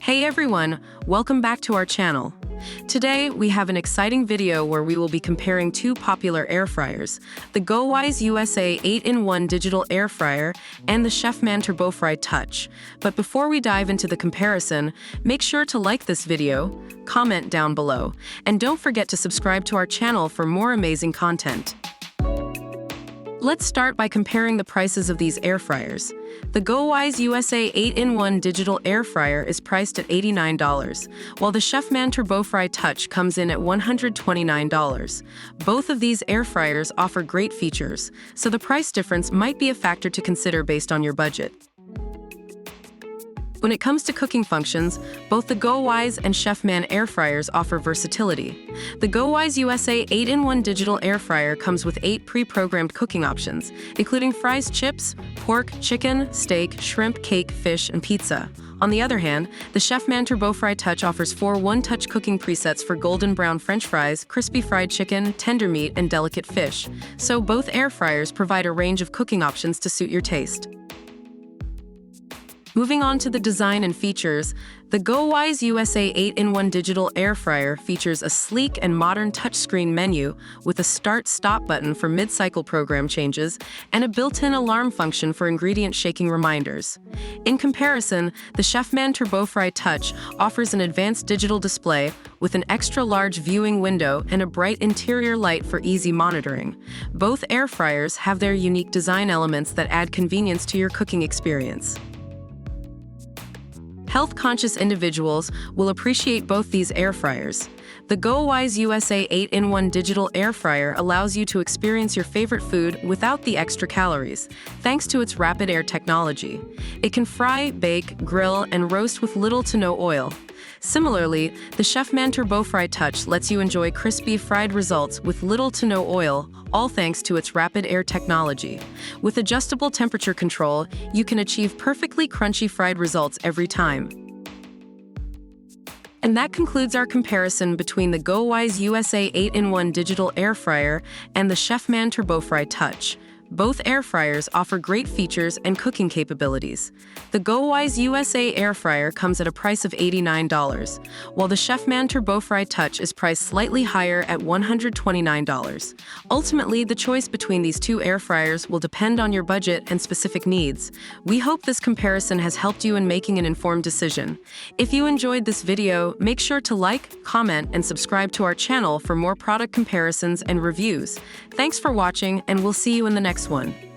Hey everyone, welcome back to our channel. Today, we have an exciting video where we will be comparing two popular air fryers, the GoWISE USA 8-in-1 digital air fryer and the Chefman TurboFry Touch. But before we dive into the comparison, make sure to like this video, comment down below, and don't forget to subscribe to our channel for more amazing content. Let's start by comparing the prices of these air fryers. The GoWISE USA 8-in-1 digital air fryer is priced at $89, while the Chefman TurboFry Touch comes in at $129. Both of these air fryers offer great features, so the price difference might be a factor to consider based on your budget. When it comes to cooking functions, both the GoWISE and Chefman air fryers offer versatility. The GoWISE USA 8-in-1 digital air fryer comes with 8 pre-programmed cooking options, including fries, chips, pork, chicken, steak, shrimp, cake, fish, and pizza. On the other hand, the Chefman TurboFry Touch offers 4 one-touch cooking presets for golden brown French fries, crispy fried chicken, tender meat, and delicate fish. So both air fryers provide a range of cooking options to suit your taste. Moving on to the design and features, the GoWISE USA 8-in-1 digital air fryer features a sleek and modern touchscreen menu with a start-stop button for mid-cycle program changes and a built-in alarm function for ingredient shaking reminders. In comparison, the Chefman TurboFry Touch offers an advanced digital display with an extra-large viewing window and a bright interior light for easy monitoring. Both air fryers have their unique design elements that add convenience to your cooking experience. Health-conscious individuals will appreciate both these air fryers. The GoWISE USA 8-in-1 digital air fryer allows you to experience your favorite food without the extra calories, thanks to its rapid air technology. It can fry, bake, grill, and roast with little to no oil. Similarly, the Chefman TurboFry Touch lets you enjoy crispy fried results with little to no oil, all thanks to its rapid air technology. With adjustable temperature control, you can achieve perfectly crunchy fried results every time. And that concludes our comparison between the GoWISE USA 8-in-1 digital air fryer and the Chefman TurboFry Touch. Both air fryers offer great features and cooking capabilities. The GoWISE USA air fryer comes at a price of $89, while the Chefman TurboFry Touch is priced slightly higher at $129. Ultimately, the choice between these two air fryers will depend on your budget and specific needs. We hope this comparison has helped you in making an informed decision. If you enjoyed this video, make sure to like, comment, and subscribe to our channel for more product comparisons and reviews. Thanks for watching, and we'll see you in the next one.